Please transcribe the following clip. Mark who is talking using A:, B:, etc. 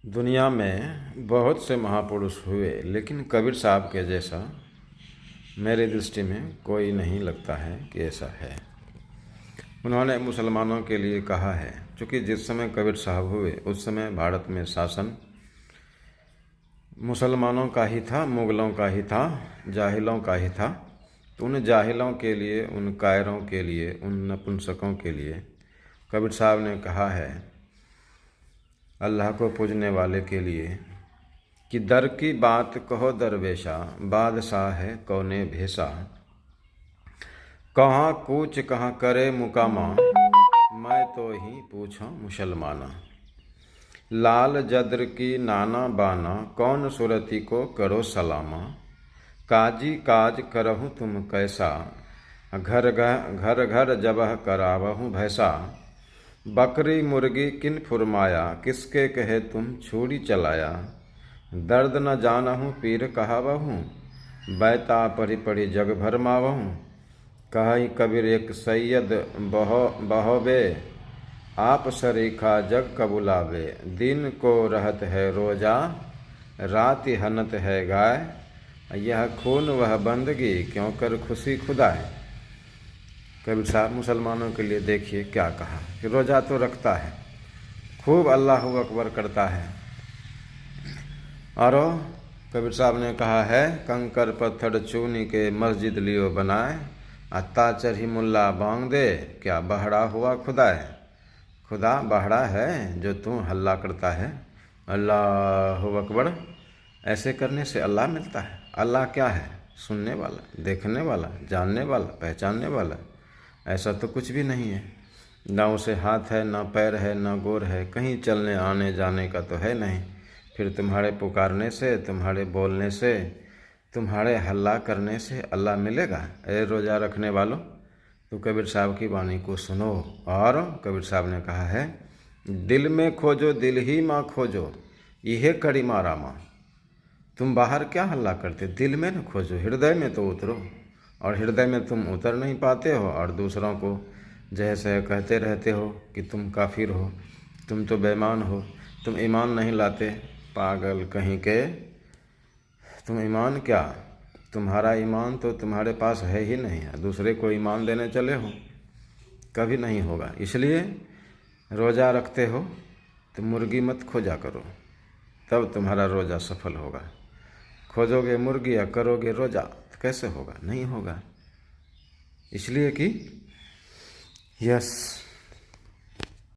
A: दुनिया में बहुत से महापुरुष हुए, लेकिन कबीर साहब के जैसा मेरी दृष्टि में कोई नहीं लगता है कि ऐसा है। उन्होंने मुसलमानों के लिए कहा है, क्योंकि जिस समय कबीर साहब हुए उस समय भारत में शासन मुसलमानों का ही था, मुग़लों का ही था, जाहिलों का ही था। तो उन जाहिलों के लिए, उन कायरों के लिए, उन नपुंसकों के लिए कबीर साहब ने कहा है, अल्लाह को पूजने वाले के लिए, कि दर की बात कहो दरवेशा, बादशाह है कौने भेसा। कहाँ कूच कहाँ करे मुकामा, मैं तो ही पूछूं मुसलमाना। लाल जद्र की नाना बाना, कौन सुरती को करो सलामा। काजी काज करहूँ तुम कैसा, घर घर घर जबह करावहूँ भैसा। बकरी मुर्गी किन फुरमाया, किसके कहे तुम छुरी चलाया। दर्द न जानहूँ पीर कहावहूँ, बैता पढ़ी पढ़ी जग भरमावहूँ। कही कबीर एक सैयद बहोबे, आप सरीखा जग कबुलावे। दिन को रहत है रोजा, राति हनत है गाय। यह खून वह बंदगी, क्यों कर खुशी खुदाए। कबीर साहब मुसलमानों के लिए देखिए क्या कहा कि रोज़ा तो रखता है, खूब अल्लाह अकबर करता है, और कबीर साहब ने कहा है, कंकर पत्थर चूनी के मस्जिद लियो बनाए। अत्ता चढ़ी मुल्ला बांग दे, क्या बहरा हुआ खुदा है। खुदा बहरा है जो तू हल्ला करता है। अल्लाह अकबर, ऐसे करने से अल्लाह मिलता है। अल्लाह क्या है? सुनने वाला, देखने वाला, जानने वाला, पहचानने वाला। ऐसा तो कुछ भी नहीं है। ना उसे हाथ है, ना पैर है, ना गोर है, कहीं चलने आने जाने का तो है नहीं। फिर तुम्हारे पुकारने से, तुम्हारे बोलने से, तुम्हारे हल्ला करने से अल्लाह मिलेगा? ए रोज़ा रखने वालों, तो कबीर साहब की वाणी को सुनो। और कबीर साहब ने कहा है, दिल में खोजो दिल ही माँ खोजो, यह कड़ी मारा माँ। तुम बाहर क्या हल्ला करते, दिल में न खोजो, हृदय में तो उतरो। और हृदय में तुम उतर नहीं पाते हो, और दूसरों को जैसे कहते रहते हो कि तुम काफिर हो, तुम तो बेईमान हो, तुम ईमान नहीं लाते। पागल कहीं के, तुम ईमान क्या, तुम्हारा ईमान तो तुम्हारे पास है ही नहीं है। दूसरे को ईमान देने चले हो, कभी नहीं होगा। इसलिए रोज़ा रखते हो तो मुर्गी मत खोजा करो, तब तुम्हारा रोज़ा सफल होगा। खोजोगे मुर्गी या करोगे रोज़ा तो कैसे होगा? नहीं होगा। इसलिए कि यस